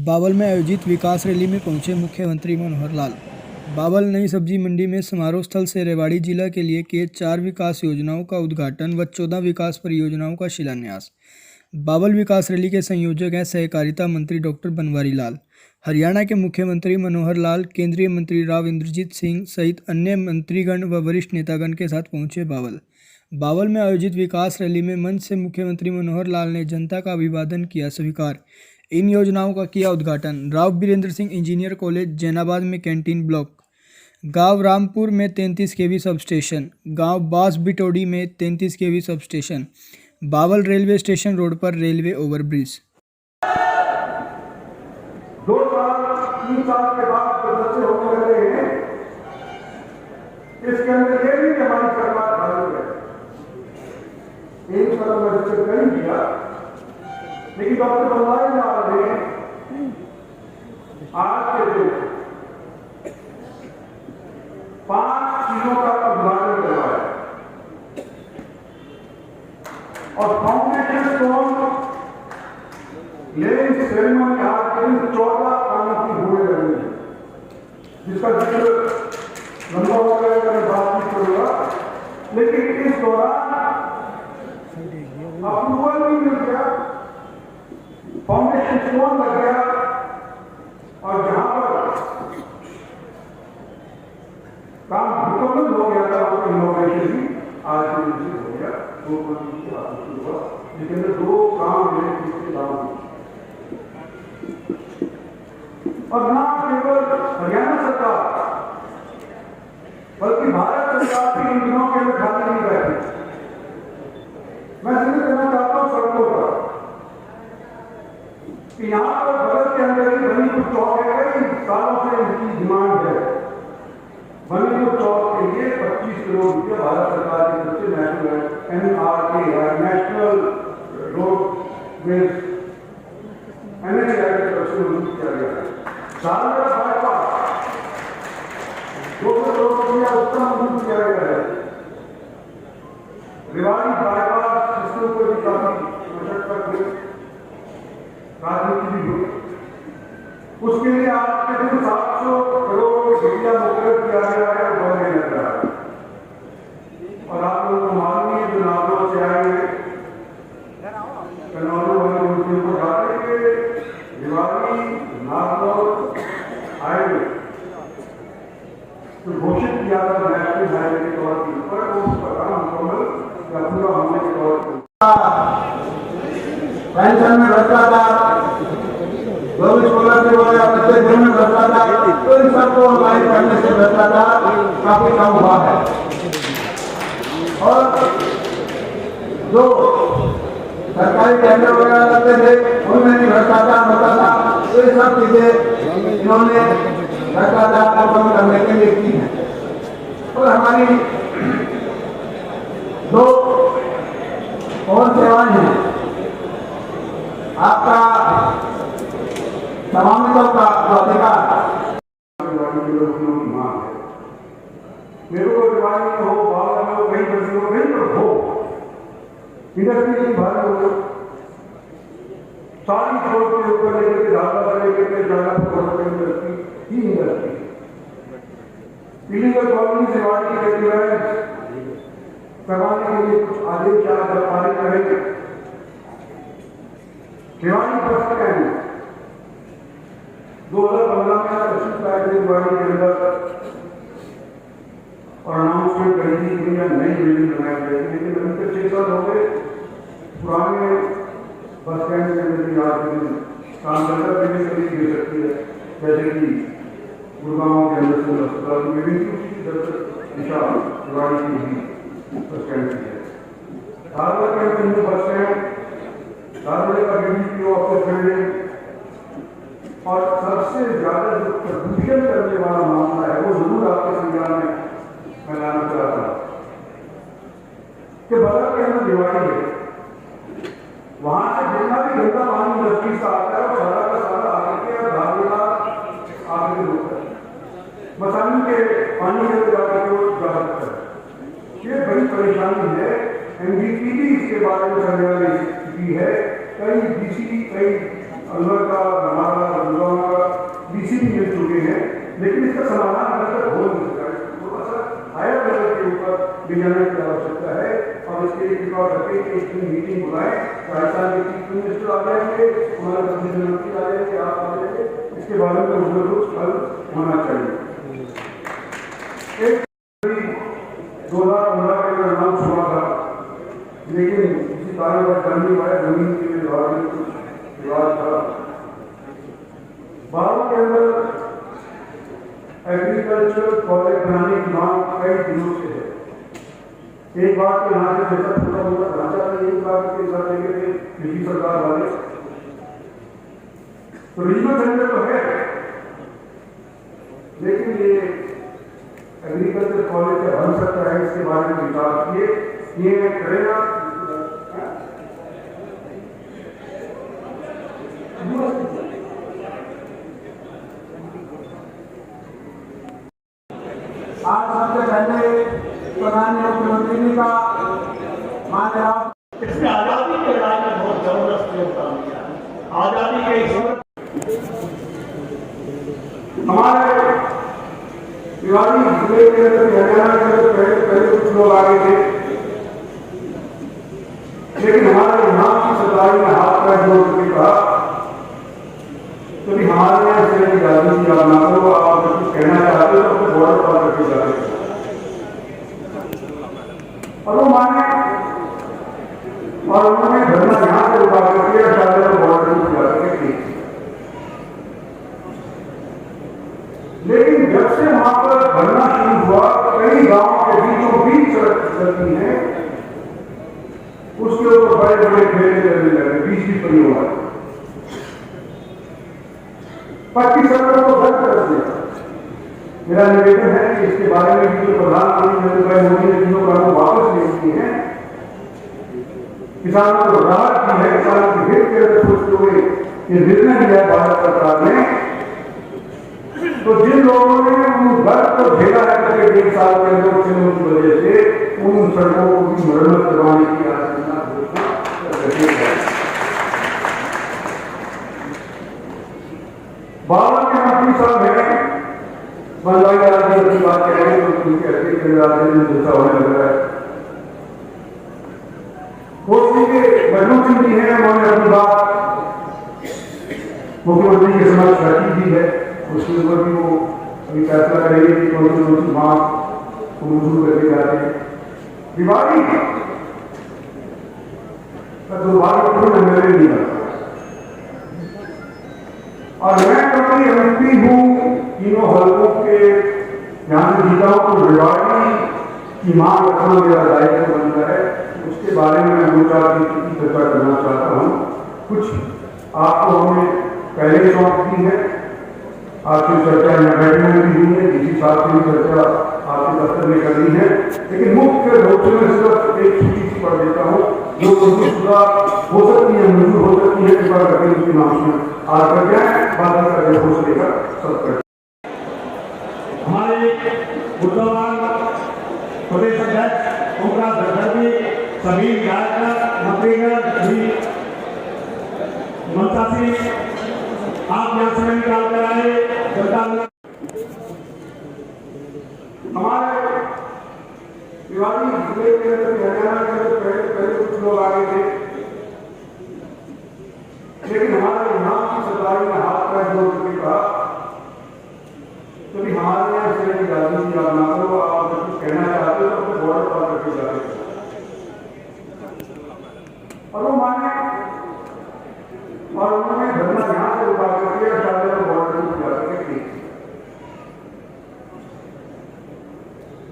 बावल में आयोजित विकास रैली में पहुंचे मुख्यमंत्री मनोहर लाल। बावल नई सब्जी मंडी में समारोह स्थल से रेवाड़ी जिला के लिए किए 4 विकास योजनाओं का उद्घाटन व 14 विकास परियोजनाओं का शिलान्यास। बावल विकास रैली के संयोजक हैं सहकारिता मंत्री डॉक्टर बनवारी लाल, हरियाणा के मुख्यमंत्री मनोहर लाल, केंद्रीय मंत्री राव इंद्रजीत सिंह सहित अन्य मंत्रीगण व वरिष्ठ नेतागण के साथ पहुंचे बावल में आयोजित विकास रैली में मंच से मुख्यमंत्री मनोहर लाल ने जनता का अभिवादन किया स्वीकार। इन योजनाओं का किया उद्घाटन। राव बीरेंद्र सिंह इंजीनियर कॉलेज जैनाबाद में कैंटीन ब्लॉक, गांव रामपुर में 33 केवी सब स्टेशन, गांव बास बिटोड़ी में 33 KV sub station, Bawal railway station road पर रेलवे ओवरब्रिज। 2 साल 3 साल के बाद जो बच्चे होने लगे हैं, इसके अंदर ये भी हमारी सरकार भारी है। एक साल में बच्चे नहीं किया, लेकिन डॉक्टर बनवारी लाल ने आज के दिन 5 चीजों का उद्घाटन करवाया और फाउंडेशन स्टोन लेने सेरेमनी आज के दिन 14 कामों की होने लगी है, जिसका जिक्र लंबा हो गया, मैं बातचीत करूंगा। लेकिन इस दौरान अप्रूवल भी मिल गया, फाउंडेशन स्टोन लग गया और जहां पर काम मुकम्मल हो गया था वो इनोवेशन भी आज के दिन हो गया। 2 करोड़ की आपूर्ति हुआ, लेकिन 2 काम मेरे पीछे लागू और ना केवल हरियाणा सरकार बल्कि भारत सरकार भी इन दिनों के लिए खाली नहीं बैठी। मैं जिक्र करना चाहता हूं सड़कों का कि यहाँ पर बगल के अंदर ही बनीपुर चौक है, कई सालों से इनकी डिमांड है। बनीपुर चौक के लिए 25 करोड़ रुपये भारत सरकार की तरफ से national NRA national roadways NHAI की तरफ से मंजूर किया गया है। शाहजहां बाईपास 200 करोड़ रुपया उसका मंजूर किया गया है। रेवाड़ी बाईपास सिस्टम को भी काफी मशक्कत हुई, राजनीति भी हुई। उसके लिए आज के दिन 700 करोड़ रुपया मुकर्रर किया गया है, बढ़ने लग रहा है। और आप लोगों को मालूम है, जो नागौर से आए हैं, कन्नौर वाले मुस्लिम को जाते हुए रेवाड़ी नागौर हाईवे तो घोषित किया था नेशनल हाईवे के तौर के ऊपर, तो उसका काम मुकम्मल या पूरा होने के तौर पर पेंशन में भ्रष्टाचार, 24 के वाले बच्चे घर में भ्रष्टाचार, तो इन सबको ऑनलाइन करने से भ्रष्टाचार काफी कम हुआ है। और जो सरकारी टेंडर वगैरह लगते थे उनमें भी भ्रष्टाचार होता था, तो ये सब चीजें इन्होंने भ्रष्टाचार को कम करने के लिए की है। और हमारी 2 और सेवाएं हैं। आपका समानता का अधिकार मांग है। मेरे को रिवाड़ी में हो, बावल में हो, कहीं बसी हो, कहीं पर हो, इंडस्ट्री की भारी हो, सारी छोड़ के ऊपर लेकर के धागा से लेकर के जाना इंडस्ट्री ही इंडस्ट्री इलीगल कॉलोनी रिवाड़ी की रेगुलराइज करवाने के लिए कुछ आदेश पारित करेंगे। रेवाड़ी बस स्टैंड 2015 में प्रस्तुत किया रेवाड़ी के अंदर और अनाउंसमेंट करी थी कि नई बिल्डिंग बनाई जाएगी, लेकिन अभी तक 6 साल हो गए। पुराने बस स्टैंड के अंदर भी आज दिन काम करता बिल्डिंग कभी गिर सकती है, जैसे कि गुड़गांव के अंदर सिविल अस्पताल में भी उसी दिशा रेवाड़ी की भी बस स्टैंड की है। धारवाड़ के अंदर बस स्टैंड, धारवाड़ का DDPO ऑफिस बिल्डिंग और सबसे ज्यादा जो प्रदूषण करने वाला मामला है वो जरूर आपके संज्ञान में मैं लाना चाहता हूं कि बगल के अंदर रेवाड़ी है, वहां से जितना भी गंदा पानी इंडस्ट्री का आता है वो सारा का सारा आगे के धारवाड़ आगे होता है, मसानी के पानी में जाकर के वो जा सकता है। ये बड़ी परेशानी है। NGTV इसके बारे में करने वाली स्थिति है। कई DC, कई अलवर का हमारा लेकिन इसका समाधान अभी तक हो नहीं सका। थोड़ा सा हायर लेवल के ऊपर भी जाने की आवश्यकता है और इसके लिए कृपा करके एक दिन मीटिंग बुलाएं। राजस्थान के चीफ मिनिस्टर आ जाएंगे, हमारे प्रधानमंत्री आ जाएंगे, आप आ जाएंगे, इसके बारे में कुछ हल होना चाहिए। एक 2015 के अंदर अनाउंस हुआ था, लेकिन किसी कारण पर कर नहीं पाया, जमीन के विवाद में कुछ विवाद था। भारत के अंदर एग्रीकल्चर कॉलेज बनाने की मांग कई दिनों से है। एक बात के नाते जैसा छोटा मोटा ढांचा था, एक बात के साथ लेके थे पिछली सरकार वाले, तो रीजनल सेंटर तो है, लेकिन ये एग्रीकल्चर कॉलेज क्या बन सकता है, इसके बारे में विचार किए, ये करेगा। आज सबसे पहले प्रधानमंत्री मुख्यमंत्री जी का माननीय इसने आजादी की लड़ाई में बहुत जबरदस्त योगदान दिया। आजादी के हमारे भिवाड़ी जिले के अंदर हरियाणा के अंदर पहले कुछ लोग आगे थे, लेकिन हमारे यहाँ की सरकारी ने हाथ पैर जोड़ के कहा कभी हमारे यहाँ से नहीं राजनीति आप ना करो, आप कुछ कहना चाहते हो तो अपने बॉर्डर पर करके जाते हो। और वो माने और उन्होंने धरना यहाँ से उठा करके शायद बॉर्डर पर जाकर की। लेकिन जब से वहां पर धरना शुरू हुआ, कई गांव के बीचों बीच सड़क चलती है, उसके ऊपर बड़े बड़े ठेले चलने लगे, 20 परिवार 25 सड़कों को बंद कर दिया। मेरा निवेदन है कि इसके बारे में जो प्रधानमंत्री नरेंद्र भाई मोदी ने तीनों कानून वापस ले लिए हैं, किसानों को राहत दी है, किसानों के हित के अंदर सोचते हुए ये निर्णय लिया है भारत सरकार ने, तो जिन लोगों ने उन दर्द को झेला है पिछले 1 साल के अंदर चुनाव की वजह से, उन सड़कों को भी मरम्मत करवाने की आलोचना है। भारत के मंत्री साहब हैं, बनवाई राजनीति की बात कह रहे हैं, तो उनके अतिरिक्त राजनीति दूसरा होने लग रहा है। कोसी के मजनू सिंह जी हैं, उन्होंने अपनी बात मुख्यमंत्री के समक्ष रखी दी है, उसके ऊपर भी वो अभी फैसला करेंगे कि कौन सी मांग को मंजूर करके जाते हैं। दिवाली का दुर्भाग्यपूर्ण मेरे नहीं लगता, और मैं कभी एमपी हूँ, तीनों हलकों के यहाँ से जीता हूँ, तो दिवाली की मांग रखना मेरा दायित्व बनता है। उसके बारे में मैं 2-4 दिन की चर्चा करना चाहता हूँ। कुछ आपको हमने पहले सौंप दी है, आपकी चर्चा यहाँ बैठने में भी हुई है, डीसी साहब की भी चर्चा आपके दफ्तर में करनी है, लेकिन मुख्य रूप से मैं सिर्फ एक सूची सी पढ़ देता हूँ जो मंजूर हो सकती है, मंजूर हो सकती है, कृपा करके उसके नाम से आज कर जाए, बात करके हो सकेगा सब कर। हमारे बुद्धवान प्रदेश अध्यक्ष ओमप्रकाश धनखड़, सभी विधायक मंत्रीगण, मंत्रा सिंह, आप यहाँ समय निकाल कर आए। हमारे भिवाड़ी जिले के अंदर हरियाणा के अंदर पहले कुछ लोग आगे थे, लेकिन हमारे यहाँ की सरकारी ने हाथ पैर जोड़ के कहा कभी हमारे यहाँ से नहीं राजनीति आप ना करो, आप कुछ कहना चाहते हो तो अपने बॉर्डर पर करके जाते हो। और वो माने और उन्होंने धरना यहाँ से उठा करके शायद बॉर्डर पर जाकर की।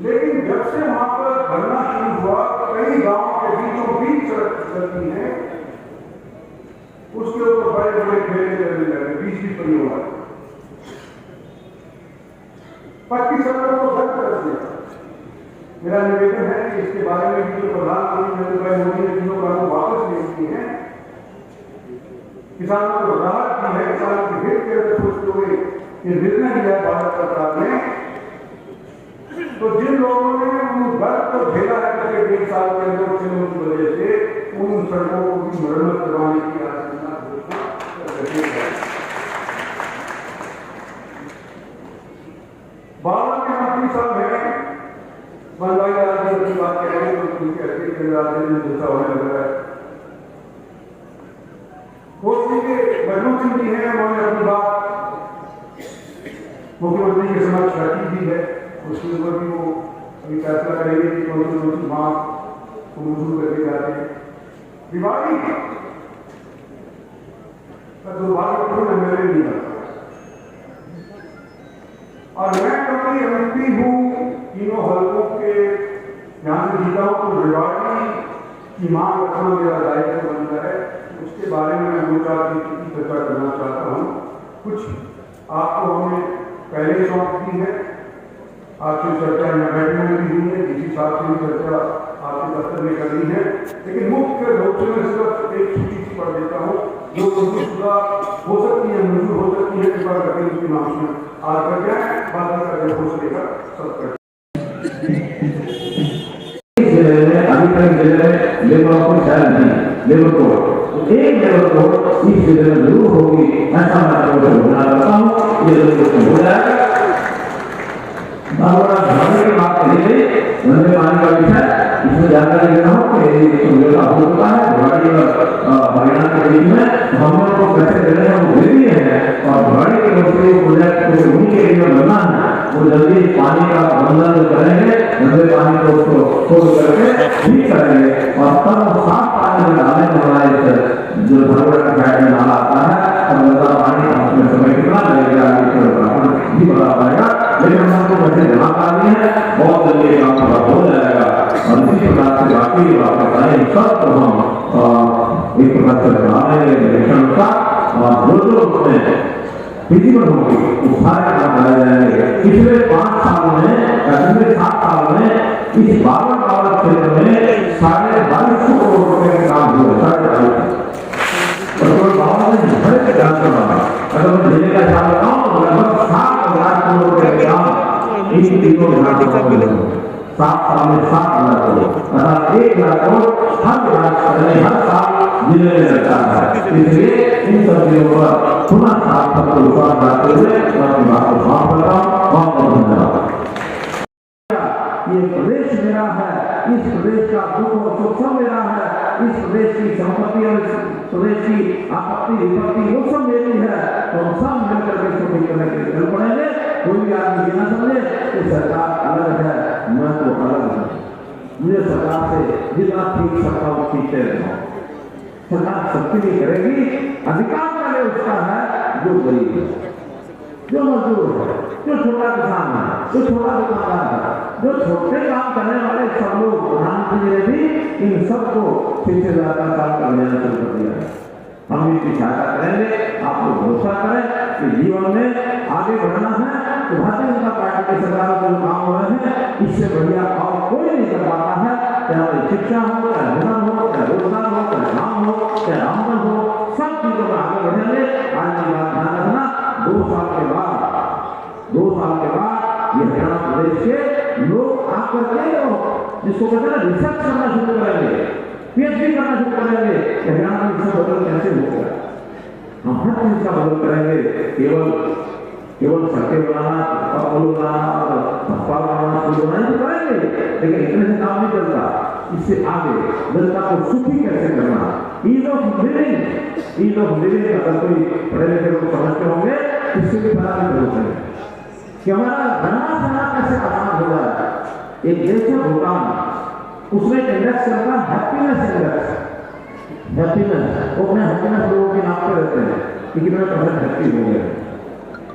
लेकिन जब से वहां पर धरना शुरू हुआ, कई गांव के बीचों बीच सड़क चलती है, उसके ऊपर बड़े बड़े ठेले चलने लगे, 20 परिवार 25 सड़कों को बंद कर दिया। मेरा निवेदन है कि इसके बारे में जो प्रधानमंत्री नरेंद्र भाई मोदी ने तीनों कानून वापस ले लिए हैं, किसानों को राहत दी है, किसानों के हित के अंदर सोचते हुए ये निर्णय लिया है भारत सरकार ने, तो जिन लोगों ने उन दर्द को झेला है पिछले 1 साल के अंदर चुनाव की वजह से, उन सड़कों को भी मरम्मत करवाने की आलोचना है। के अकेले केंद्र में दूसरा होने लगा है। कोसी के बहनों सिंह जी हैं, उन्होंने अपनी बात मुख्यमंत्री के समक्ष रखी भी है, उसके ऊपर भी वो अभी फैसला करेंगे कि कौन सी मांग को मंजूर करके जाते हैं। दिवाली का दुर्भाग्यपूर्ण एमएलए नहीं करता, और मैं कभी एमपी हूँ तीनों हलकों के यहाँ से जीता हूँ, तो दिवाली की मांग रखना मेरा दायित्व बनता है। उसके बारे में मैं 2-4 दिन की चर्चा करना चाहता हूँ। कुछ आपको हमने पहले सौंप दी है, आपसे चर्चा यहाँ बैठने में भी हुई है, किसी साथ से भी चर्चा आपके दफ्तर में कर दी है, लेकिन मुख्य रूप से मैं सिर्फ एक सूची सी पढ़ देता हूँ जो मंजूर हो सकती है, मंजूर हो सकती है, कृपा करके उसकी नाम में आज कर जाए, बाकी का जब हो सकेगा सब कर। अभी तक जिले में लेबर को शायद नहीं, लेबर को एक लेबर को इस जिले में जरूर होगी, ऐसा मैं घोषणा करता हूँ। ये लोग हो जाएगा। की बात करेंगे वंदे पानी का विषय, इसमें जानकारी देना हो कि समझौता हो चुका है भिवाड़ी और हरियाणा के बीच में, हम लोग को कैसे देने हम दे दिए हैं, और भिवाड़ी के लोग से प्रोजेक्ट को उन्हीं के लिए बनना है, वो जल्दी पानी का प्रबंधन जो करेंगे, वंदे पानी को उसको खोल करके ठीक करेंगे, और तब साफ पानी में डालने वाला जो धरोहर का साइड में नाला आता है, और गंदा पानी उसमें समय कितना लगेगा भी बता पाएगा, लेकिन हम आपको पैसे जमा कर दिए हैं, बहुत जल्दी काम पूरा हो जाएगा। और इसी प्रकार से बाकी बात बताएं सब तो हम एक प्रकार से बनाएंगे का, और जो उसमें फिजिकल होगी वो सारे काम कराए जाएंगे। पिछले 5 साल में, पिछले 7 साल में इस बाबा क्षेत्र में 2250 करोड़ रुपए के काम हुए, 2250, और कोई बाबा ने भरे के काम करवाना। अगर मैं जिले का हिसाब लगाऊं तो लगभग 7,000 करोड़ रुपए के काम इन तीनों विभागों में 7 साल में 7,000 करोड़, अर्थात 1,00,000 करोड़ हर साल जिले में लगता है। इसलिए इन सब जिलों पर पुनः सार्थक विश्वास बनाते हुए मैं अपनी बात को समाप्त करता हूँ। बहुत बहुत धन्यवाद। ये प्रदेश मेरा है, इस प्रदेश का दुख और सुख सब मेरा है, इस प्रदेश की संपत्ति और इस प्रदेश की आपत्ति विपत्ति वो सब मेरी है, तो हम सब मिलकर के इसको ठीक करने के लिए चल पड़ेंगे। कोई भी आदमी ये ना समझे कि सरकार अलग है, मैं तो अलग हूँ, मुझे सरकार से जितना ठीक सकता हूँ खींचते रहना। सरकार सबके लिए करेगी, अधिकार पहले उसका है जो गरीब है, जो मजदूर है, जो छोटा किसान है, जो छोटा दुकानदार है, जो छोटे काम करने वाले सब लोग, प्रधानमंत्री ने भी इन सबको 6,000 का काम कर लेना शुरू कर दिया है। हम इसकी सहायता करेंगे। आप लोग भरोसा करें कि जीवन में आगे बढ़ना है तो भारतीय जनता पार्टी की सरकार को काम हो रहे हैं, इससे बढ़िया और कोई नहीं कर पाता है। चाहे शिक्षा हो, चाहे हुनर हो, चाहे रोजगार हो, चाहे काम हो, चाहे आमदन हो, सब चीजों में आगे बढ़ेंगे। आज की बात ध्यान रखना, 2 साल के बाद ये हरियाणा प्रदेश के लोग आकर के जिसको कहते हैं रिसर्च करना शुरू करेंगे, पीएचडी करना शुरू करेंगे, हरियाणा में इसका बदल कैसे होगा। हम हर चीज का बदल करेंगे, केवल सड़कें बनाना, पुल बनाना और अस्पताल बनाना शुरू बनाना तो करेंगे, लेकिन इतने से काम नहीं चलता। इससे आगे जनता को सुखी कैसे करना, ईज ऑफ लिविंग अगर कोई पढ़े लिखे लोग समझते होंगे, इससे भी बड़ा भी होता है कि हमारा रहना सहना कैसे आसान हो जाए। एक देश है भूटान, उसमें एक इंडेक्स चलता है हैप्पीनेस इंडेक्स, वो अपने हैप्पीनेस लोगों के नाम पे रहते हैं कि कितने % हैप्पी हो गए।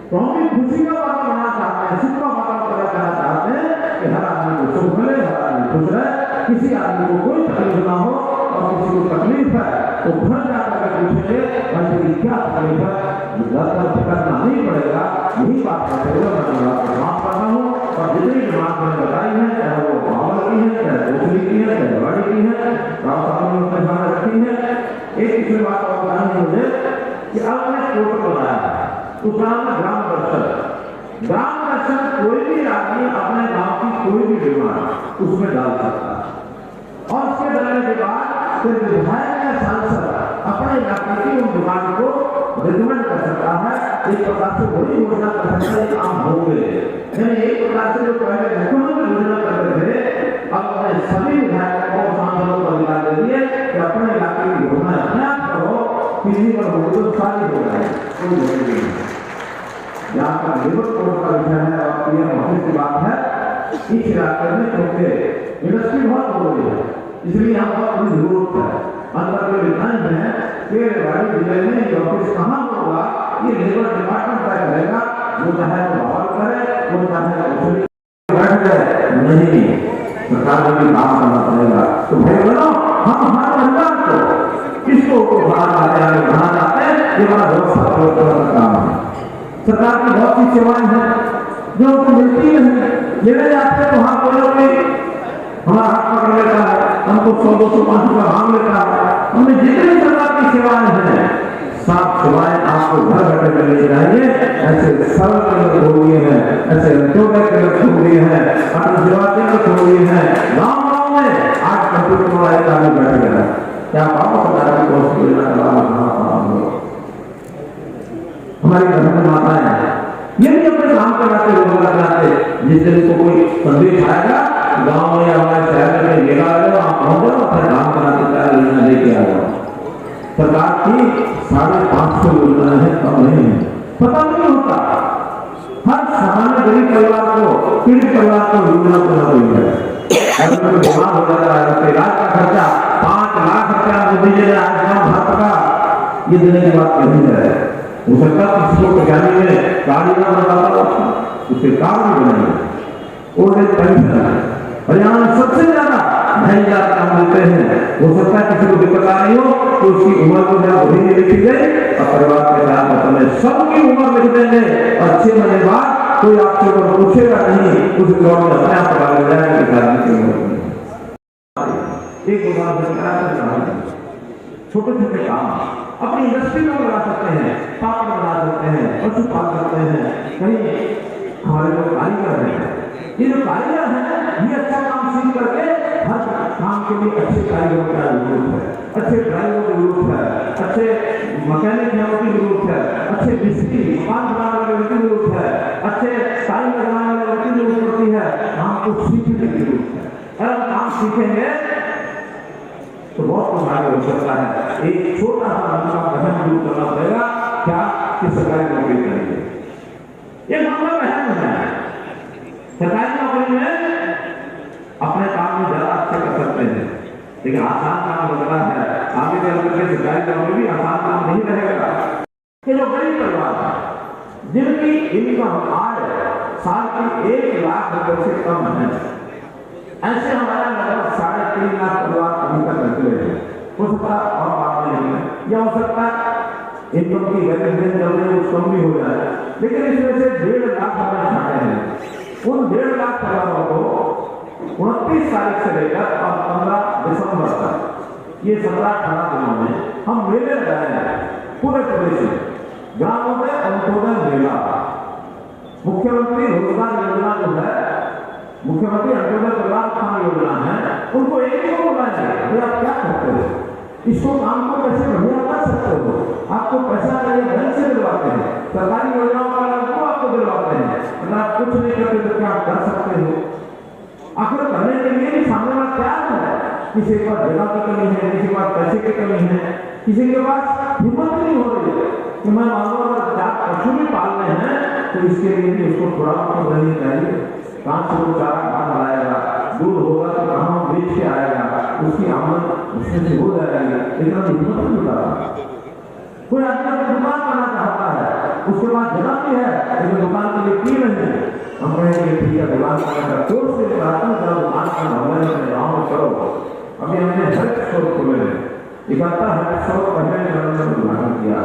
तो हम भी खुशी का वातावरण बनाना चाहते हैं, सुख का वातावरण पैदा करना चाहते हैं कि हर आदमी को सुख मिले, हर आदमी खुश रहे, किसी आदमी को कोई तकलीफ ना हो, और किसी को तकलीफ है तो घर जाकर पूछेंगे कि क्या तकलीफ है, करना नहीं पड़ेगा। यही बात करते हुए मैं आपको समाप्त करता हूँ। और जितनी भी बात मैंने बताई है, चाहे वो बावल की है, चाहे कोसली की है, चाहे दिवाड़ी की है, राव साहब ने अपने सामने रखी है। एक दूसरी बात और बतानी मुझे कि अब मैंने पोर्टल बनाया है, उसका नाम है ग्राम दर्शन। ग्राम दर्शन कोई भी आदमी अपने गांव की कोई भी डिमांड उसमें डाल सकता है, और उसके डालने के बाद फिर विधायक या सांसद अपने इलाके की उन डिमांड को रिकमेंड कर सकता है। एक प्रकार से वही घोषणा कर सकता है, काम हो गए। यानी एक प्रकार से जो पहले मुख्यमंत्री घोषणा करते थे, अब अपने सभी विधायकों को सारी हो जाए कोई जरूरी नहीं है। यहाँ का लेबर कोड का विषय है और यह बहुत सी बात है इस इलाके में, क्योंकि इंडस्ट्री बहुत हो रही है, इसलिए यहाँ बहुत बड़ी जरूरत है। अंदर के विधान है कि रेवाड़ी जिले में ये ऑफिस कहाँ होगा, ये लेबर डिपार्टमेंट तय करेगा। वो चाहे तो बहाल करे, वो चाहे तो बैठ जाए, नहीं सरकार को भी काम करना पड़ेगा। तो भाई बोलो हम हर परिवार को किसको बाहर आते हैं कहाँ जाते हैं, ये बड़ा व्यवस्था काम है। सरकार की बहुत सी सेवाएं हैं जो उनको मिलती नहीं, लेने जाते हैं तो वहाँ बोलो कि हमारा हाथ पकड़ लेता है, हमको 100, 200, 500 का मांग लेता है। हमने जितनी सरकार की सेवाएं हैं सब सेवाएं आपको घर बैठे मिलनी चाहिए। ऐसे सरल केंद्र खोल दिए हैं, ऐसे अंत्योदय केंद्र खोल दिए हैं, अटल सेवा केंद्र खोल दिए हैं। गाँव में आज कंप्यूटर वाले आदमी बैठे गए हैं, क्या पापा सरकार की कोशिश योजना का लाभ हमारी धर्म माताएं ये भी अपने काम कराते हुए लगाते। जिस दिन को कोई संदेश आएगा गांव में या हमारे शहर में मेला आएगा, आप पहुंच जाओ अपने काम कराते चाहे योजना लेके आ जाओ। सरकार की 550 योजनाएं हैं, कम नहीं है, पता नहीं होता। हर सामान्य गरीब परिवार को, पीड़ित परिवार को योजना पूरा हुई है। अगर कोई बीमार हो जाता है तो इलाज का खर्चा 5 लाख रुपया मोदी जी ने आज भारत का ये देने की बात कही है। हो सकता है किसी को पहचाने में गाड़ी ना बनाता हो, उसके कार भी बनेंगे। ओल्ड एज पेंशन हरियाणा में सबसे ज्यादा महंगी काम देते हैं। हो सकता है किसी को दिक्कत आ रही हो तो उसकी उम्र को जब वही नहीं लिखी गई और परिवार के साथ बताने सबकी उम्र लिख देंगे और 6 महीने बाद कोई आपसे उम्र पूछेगा नहीं, उस दौर में अपने आप पता लग जाएगा कि शादी की उम्र नहीं। एक उदाहरण छोटे छोटे काम अपनी इंडस्ट्री में लगा सकते हैं, पापड़ बना सकते हैं, पशुपाल करते हैं। कहीं हमारे लोग कारीगर हैं, ये जो कारीगर हैं ये अच्छा काम सीख करके हर काम के लिए अच्छे कारीगरों की जरूरत है, अच्छे ड्राइवरों की जरूरत है, अच्छे मैकेनिक की जरूरत है, अच्छे मिस्त्री मकान बनाने वाले की जरूरत है, अच्छे टाइल लगाने वाले की जरूरत पड़ती है। काम को सीखने की जरूरत है। अगर काम सीखेंगे तो बहुत कुछ आगे हो सकता है। एक छोटा सा उनका वहम दूर करना पड़ेगा, क्या कि सरकारी नौकरी करेंगे, ये मामला वहम है। सरकारी नौकरी में अपने काम में ज्यादा अच्छे कर सकते हैं, लेकिन आसान काम लग रहा है। आगे चल करके सरकारी नौकरी भी आसान काम नहीं रहेगा। ये जो गरीब परिवार है जिनकी इनकम आय साल की 1 लाख रुपए से कम है, ऐसे हमारा लगभग 3.5 लाख परिवार अभी तक रहते हैं। हो सकता और बात नहीं है, या हो सकता है इनकम की वैल्यूएशन चल रही है कुछ कम भी हो जाए, लेकिन इसमें से 1.5 लाख हमारे छाटे हैं। उन 1.5 लाख परिवारों को 29 तारीख से लेकर और 15 दिसंबर तक ये 17-18 दिनों में हम मेले लगाए हैं पूरे प्रदेश में। ग्रामोदय अंत्योदय मेला, मुख्यमंत्री रोजगार योजना जो है, मुख्यमंत्री अंत्योदय परिवार उत्थान योजना है, उनको एक ही को बुलाएंगे, आप क्या करते हो, इसको काम को कैसे बढ़िया कर सकते हो, आपको पैसा चाहिए ढंग से दिलवाते हैं, सरकारी योजनाओं का लाभ को आपको दिलवाते हैं। अगर आप कुछ नहीं करते तो क्या आप कर सकते हो? आखिर करने के लिए भी सामने वाला क्या है, किसी के पास जगह की कमी है, किसी के पास पैसे की कमी है, किसी के पास हिम्मत नहीं हो रही है कि मैं मानो अगर 4 पशु भी पालने हैं तो इसके लिए भी उसको थोड़ा बहुत रहनी चाहिए। कहाँ से वो चारा कहाँ लाएगा, दूध होगा तो कहाँ बेच के आएगा, उसकी आमदन उसमें से हो जाएगी, इतना हिम्मत नहीं होता। कोई आदमी अपनी दुकान करना चाहता है, उसके पास जगह भी है लेकिन दुकान के लिए की नहीं है। हम कहेंगे ठीक है दुकान करने का कोर्स से कराता हूँ, जरा दुकान का भवन अपने गाँव में करो। अभी हमने हेल्थ स्टोर खोले हैं, 71 हेल्थ स्टोर पहले चरण में उद्घाटन किया।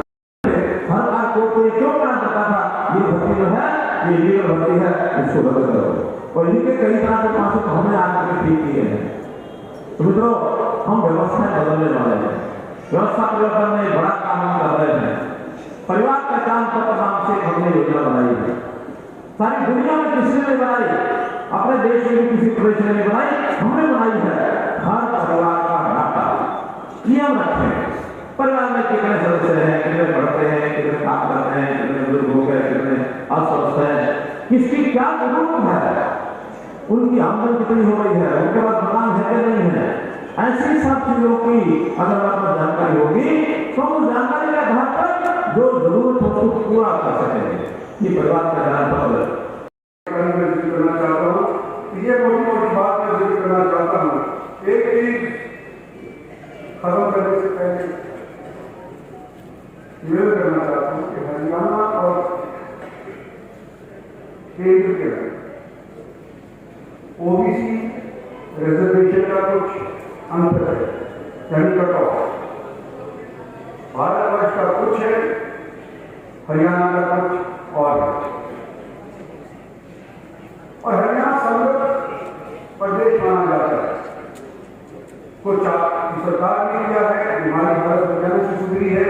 हर बार कोई क्यों करना चाहता था, ये भर्ती जो है ये लीगल भर्ती है, इसको रद्द करो। और इनके कई तरह के पास हमने आकर ठीक किए हैं। तो मित्रों हम व्यवस्थाएं बदलने वाले हैं, व्यवस्था परिवर्तन में बड़ा काम हम कर रहे हैं। परिवार पहचान पत्र नाम से हमने योजना बनाई है, सारी दुनिया में किसी ने बनाई, अपने देश में किसी प्रदेश ने बनाई, हमने बनाई है। हर परिवार का डाटा नियम रखें, परिवार में कितने सदस्य हैं, कितने पढ़ते हैं, कितने काम करते हैं, कितने बुजुर्ग हो गए, कितने अस्वस्थ हैं, किसकी क्या जरूरत है, उनकी आमदनी कितनी हो रही है, उनके पास मकान है कि नहीं है, ऐसी सब चीजों की अगर आपको जानकारी होगी तो उस जानकारी के आधार पर जो जरूरत हो उसको पूरा कर सकेंगे। ये परिवार का ध्यान पत्र करना चाहता हूँ। ये मोटी मोटी बात मैं जिक्र करना चाहता हूँ। एक चीज खत्म करने से पहले निवेदन करना चाहता हूँ कि हरियाणा और केंद्र के ओबीसी रिजर्वेशन का कुछ अंतर है, यानी कट ऑफ। भारतवर्ष का कुछ है, हरियाणा का कुछ और है। और हरियाणा संघ प्रदेश माना जाता है। कुछ आपकी सरकार ने किया है, हमारी भारत विज्ञान से सुधरी है।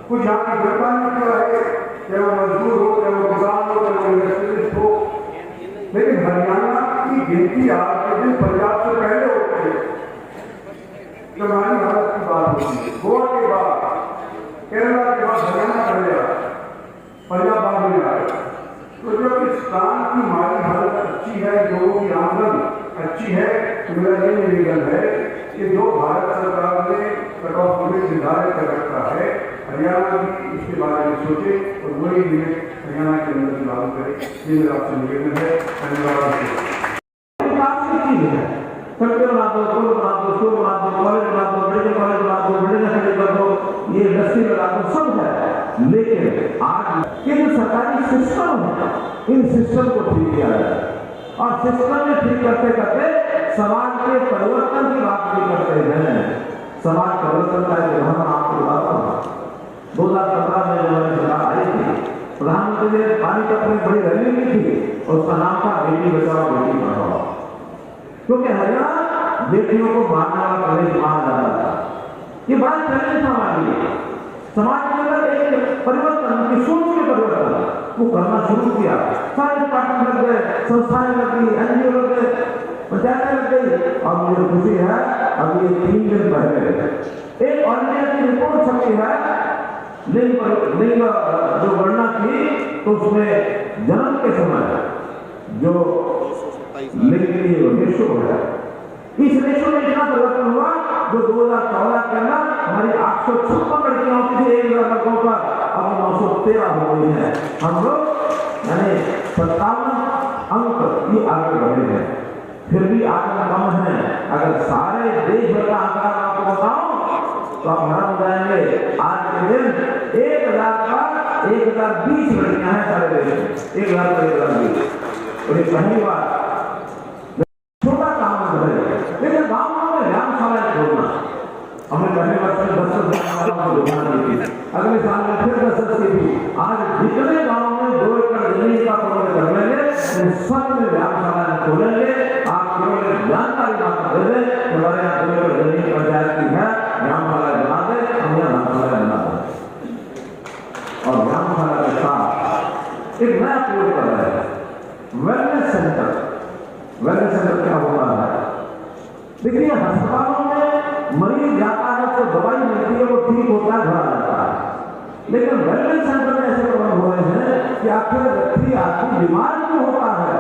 कुछ यहाँ की जनता ने किया है, चाहे वो मजदूर हो, चाहे वो किसान हो, चाहे वो इंडस्ट्रियलिस्ट हो। लेकिन हरियाणा की गिनती आज के दिन पंजाब से पहले होती है। जब हमारी भारत की बात होती है, गोवा के बाद, केरला के बाद हरियाणा पहले आता है, पंजाब बाद में आता है। तो जब इस काम की हमारी हालत अच्छी है, लोगों की आमदन अच्छी है, तो मेरा ये निवेदन है कि जो भारत सरकार ने कट ऑफ लिमिट निर्धारित कर रखा है, हरियाणा भी इसके बारे में सोचे और वही लिमिट हरियाणा के अंदर लागू करे। ये मेरा आपसे निवेदन है। धन्यवाद। सड़कें बना दो, पुल बना दो, स्कूल बना दो, कॉलेज बना दो, मेडिकल कॉलेज बना दो, मेडिकल कॉलेज बना दो, ये इंडस्ट्री लगा दो, सब है। लेकिन आज ये जो सरकारी सिस्टम है, इन सिस्टम को ठीक किया जाए। और सिस्टम में ठीक करते करते समाज के परिवर्तन की बात भी करते हैं। समाज परिवर्तन का एक उदाहरण आपको बताता हूँ। 2015 में जब मैंने सरकार आई थी, प्रधानमंत्री ने पानी की अपनी बड़ी रैली की थी और उसका नाम था बेटी बचाओ बेटी पढ़ाओ। क्योंकि हरियाणा बेटियों को मारने वाला प्रदेश माना जाता था। ये बड़ा चैलेंज था हमारे लिए। समाज के अंदर एक परिवर्तन, की सोच के परिवर्तन वो करना शुरू किया। सारे पार्टी लग गए, संस्थाएं लग गई, एनजीओ लग गए, पंचायतें लग गई। और मुझे खुशी है, अभी 3 दिन पहले एक ऑल इंडिया की रिपोर्ट छपी है, लिंग जो गणना की, तो उसमें जन्म के समय जो लिंग की रेशो है, इस रेशो में इतना परिवर्तन हुआ जो 2014 के अंदर हमारी 856 लड़कियां होती थी 1000 लड़कों पर, अब 913 हो गई है। हम लोग यानी 57 अंक ये आगे बढ़े हैं। फिर भी आंकड़ा कम है। अगर सारे देश भर का आंकड़ा आपको बताऊं तो आप हैरान हो जाएंगे। आज के दिन 1000 का 1020 लड़कियां हैं सारे देश में, 1000 का 1020। और ये पहली बार छोटा काम है, लेकिन गाँव में व्यायामशाला खोलना, हमने पहले वर्ष में 10 को योजना दी थी, अगले साल में फिर 10 की थी। आज जितने गाँव में 2 एकड़ जमीन का प्रबंध कर लेंगे, उन सब में व्यायामशाला खोलेंगे। आप केवल जानकारी बात दे दें, हमारे यहाँ 2 एकड़ जमीन पंचायत की है, व्यायामशाला बना दे, हम यहाँ व्यायामशाला बना दें। और व्यायामशाला के साथ एक नया प्रयोग कर रहे हैं, वेलनेस सेंटर। वेलनेस सेंटर क्या होता है? देखिए, अस्पतालों में मरीज जाता है तो दवाई मिलती है, वो ठीक होता है, घर आ जाता है। लेकिन वेलनेस सेंटर में ऐसे प्रबंध हो रहे हैं कि आखिर व्यक्ति आदमी बीमार क्यों होता है,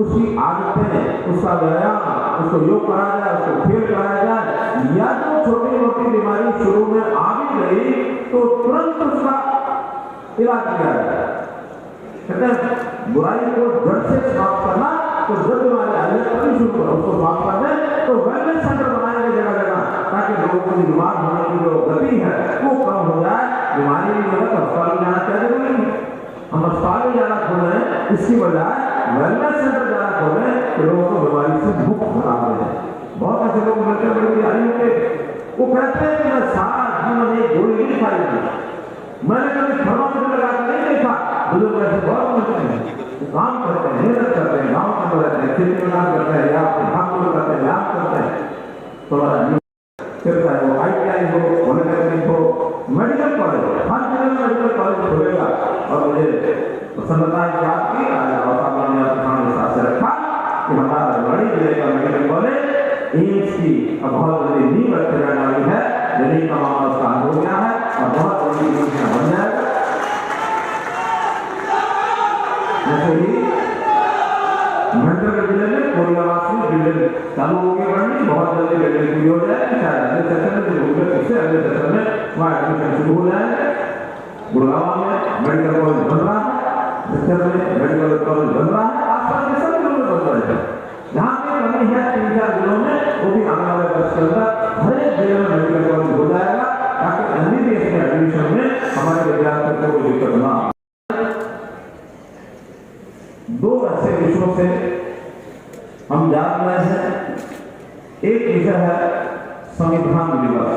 उसकी आदतें, उसका व्यायाम, उसको योग कराया जाए, उसको खेल कराया जाए, या तो छोटी मोटी बीमारी शुरू में आ भी गई तो तुरंत उसका इलाज किया जाए। कहते हैं बुराई को जड़ से समाप्त करना, तो जब बीमारी आ जाए तभी शुरू करो उसको समाप्त करने। तो वेलनेस सेंटर बनाएंगे जगह जगह, ताकि लोगों को बीमार होने की जो गति है वो कम हो जाए। बीमारी नहीं होगा तो अस्पताल में जाना क्या जरूरी है? हम अस्पताल में जाना खोलें, इसकी बजाय वेलनेस सेंटर जाना खोलें कि लोगों को बीमारी से मुक्त करा दें। बहुत ऐसे लोग मिलते हैं, बड़ी बीमारी होते, वो कहते हैं कि मैं सारा जीवन एक गोली नहीं खाई थी, मैंने कभी थर्मामीटर लगा कर नहीं देखा। बुजुर्ग ऐसे बहुत मिलते हैं, काम करते हैं, मेहनत करते हैं, गाँव में रहते हैं, खेती में काम करते हैं, या भाग करते हैं, व्यायाम करते हैं, तो फिर चाहे वो ITI हो, पॉलिटेक्निक हो, मेडिकल कॉलेज, हर जगह में मेडिकल कॉलेज खुलेगा। और मुझे प्रसन्नता की बात की, आज ने अपने हिसाब से रखा कि हमारा रेवाड़ी जिले का मेडिकल कॉलेज एम्स की अब बहुत बड़ी नींव रखने जाने वाली है। जमीन का मामला उसका हो गया है और बहुत बड़ी योजना बन जाएगा। जैसे ही मंडल जिले में कोरियावासी बिल्डिंग चालू हो गई बढ़नी, बहुत जल्दी बिल्डिंग पूरी हो जाएगी। शायद अगले सेशन में जो होगा, इससे अगले सेशन में वहाँ एडमिशन शुरू हो जाएंगे। गुड़गांव में मेडिकल कॉलेज बन रहा है, सिद्धर में मेडिकल कॉलेज बन रहा है, आसपास के सभी जिलों में बन रहे हैं। जहाँ पे कमी है 3-4 जिलों में, वो भी आने वाले वर्ष के अंदर हर एक जिले में मेडिकल कॉलेज हो जाएगा, ताकि MBBS में एडमिशन में हमारे विद्यार्थियों को कोई दिक्कत ना हो। 2 ऐसे विषयों से हम जान रहे हैं। एक विषय है संविधान दिवस।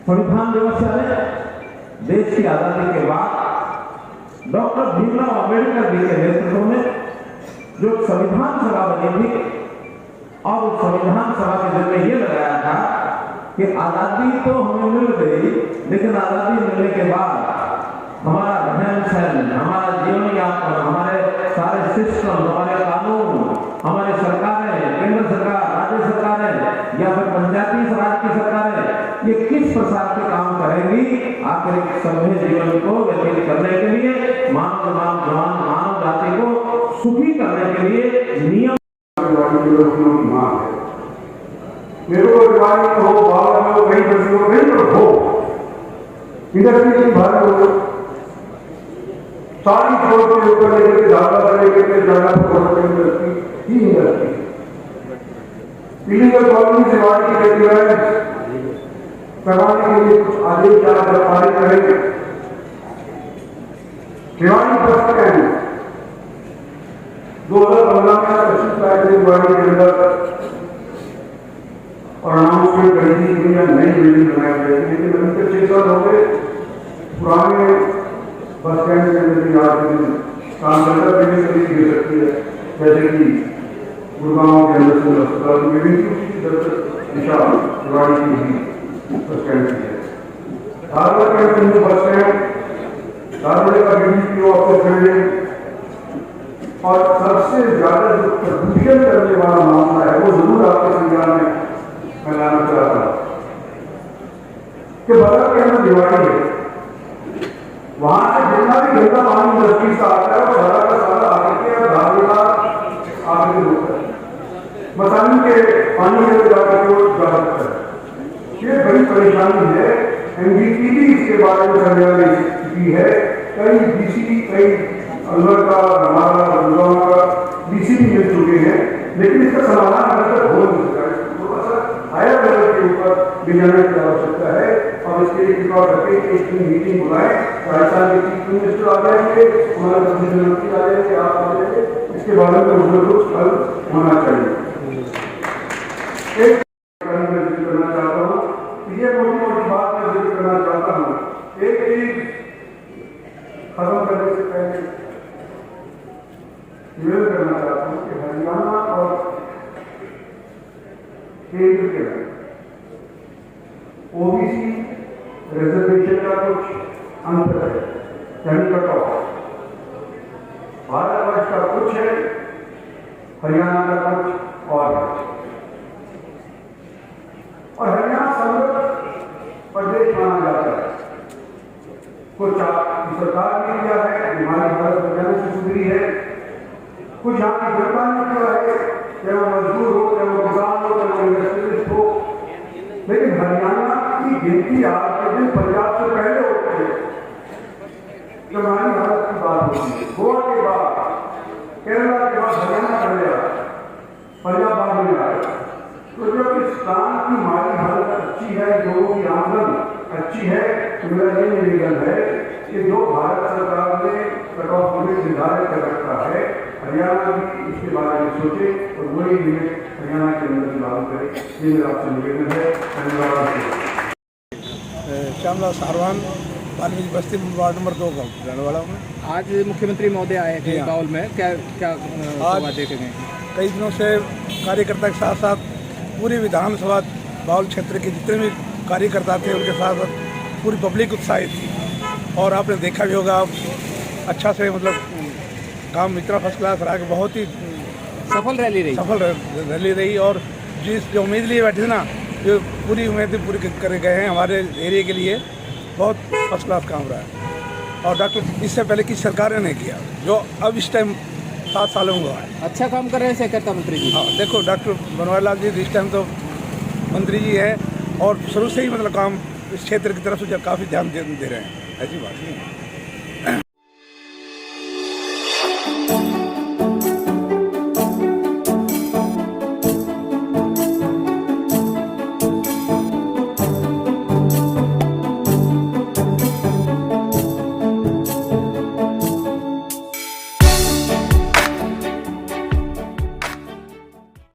संविधान दिवस यानी देश की आजादी के बाद डॉक्टर भीमराव अंबेडकर जी के नेतृत्व में जो संविधान सभा बनी थी, और उस संविधान सभा के जरिए ये लगाया था कि आजादी तो हमें मिल गई, लेकिन आजादी मिलने के बाद हमारा रहन सहन, हमारा जीवन यापन, हमारे सारे सिस्टम, हमारे कानून, हमारी सरकारें, केंद्र सरकार, राज्य सरकारें या फिर पंचायती राज की सरकारें, ये किस प्रकार के काम करेंगी आखिर एक सभ्य जीवन को व्यतीत करने के लिए, मानव जाति को सुखी करने के लिए नियम मेरे को रिवाज में हो, बाबा में हो, कहीं बसी हो, कहीं पर हो, इंडस्ट्री की बात हो, सारी छोड़ के ऊपर लेकर ज़्यादा से लेकर ज़्यादा इंडस्ट्री ही इंडस्ट्री। इलीगल कॉलोनी से वार्ड की रेगुलराइज करवाने के लिए कुछ आदेश पारित करेंगे। रेवाड़ी बस स्टैंड 2015 में 25 फैक्ट्री रेवाड़ी के अंदर और अनाउंसमेंट करी थी कि नई बिल्डिंग बनाई जाएगी, लेकिन अभी तक 6 साल हो गए। पुराने बस स्टैंड के अंदर भी आज काम करता बिल्डिंग कभी गिर सकती है, जैसे कि गुड़गांव के अंदर सिविल अस्पताल में भी दिशा रेवाड़ी की भी बस स्टैंड की है। धारवाड़ के अंदर बस स्टैंड, धारवाड़ का BDPO ऑफिस बिल्डिंग, और सबसे ज्यादा जो प्रदूषण करने वाला मामला है वो जरूर आपके संज्ञान में मैं लाना चाहता हूं कि बगल के अंदर रेवाड़ी है, वहां से जितना भी गंदा पानी इंडस्ट्री से आता है वो सारा का सारा आगे के धारवाड़ा आगे होता है, मसानी के पानी में जाकर के वो जा सकता है। ये बड़ी परेशानी है। NGT भी इसके बारे में संज्ञान की है। कई DC, कई अलवर का, हमारा गुड़गांव का DC भी मिल चुके हैं, लेकिन इसका समाधान अभी तक हो नहीं सका है। थोड़ा सा हायर लेवल के ऊपर भी जाने की आवश्यकता है, और इसके लिए कृपा करके एक मीटिंग बुलाएं। राजस्थान के चीफ मिनिस्टर आ जाएंगे, हमारे प्रधानमंत्री आ जाएंगे, आप आ जाएंगे, इसके बारे में कुछ हल होना चाहिए। एक करना चाहता हूँ, ये मोटी बात मैं जिक्र करना चाहता हूँ। एक चीज खत्म करने से पहले निवेदन करना चाहता हूँ कि हरियाणा और केंद्र के OBC रिजर्वेशन का कुछ अंतर है, यानी कट ऑफ। भारतवर्ष का कुछ है, हरियाणा का कुछ और है, और हरियाणा समृद्ध प्रदेश माना जाता है। कुछ सरकार ने किया है, हमारी भारत हरियाणा से सुधरी है, कुछ यहाँ की जनता ने किया है, चाहे वो मजदूर हो, चाहे वो किसान हो, चाहे वो इंडस्ट्रियलिस्ट हो, लेकिन हरियाणा की गिनती आज के दिन पंजाब से पहले होती है। जब हमारी भारत की बात होती है, गोवा के बाद, केरला के बाद हरियाणा पहले आता है, पंजाब बाद में आता है। तो जब इस स्थान की हमारी हालत अच्छी है, लोगों की आमदन अच्छी है, तो मेरा ये निवेदन है कि जो भारत सरकार ने कट ऑफ लिमिट निर्धारित कर रखा है, हरियाणा भी इसके बारे में सोचे और वही लिमिट हरियाणा के अंदर लागू करे। ये मेरा आपसे निवेदन है। धन्यवाद। श्यामलाल सारवान, वाल्मीकि बस्ती वार्ड नंबर 2 का रहने वाला हूँ। आज मुख्यमंत्री महोदय आए थे बाउल में, क्या आज देखे गए? कई दिनों से कार्यकर्ता के साथ साथ पूरी विधानसभा बाउल क्षेत्र के जितने भी कार्यकर्ता थे उनके साथ साथ पूरी पब्लिक उत्साहित थी, और आपने देखा भी होगा अच्छा से मतलब काम इतना फर्स्ट क्लास रहा कि बहुत ही सफल रैली रही, और जो उम्मीद लिए बैठे थे ना, जो पूरी उम्मीदें पूरी करे गए हैं हमारे एरिया के लिए। बहुत फर्स्ट क्लास काम रहा है, और डॉक्टर इससे पहले की सरकार ने किया जो अब इस टाइम 7 सालों में हुआ है। अच्छा काम कर रहे हैं सहकारिता मंत्री जी। हाँ, देखो डॉक्टर बनवारी लाल जी इस टाइम तो मंत्री जी हैं, और शुरू से ही मतलब काम इस क्षेत्र की तरफ से काफ़ी ध्यान दे रहे हैं, ऐसी बात नहीं है।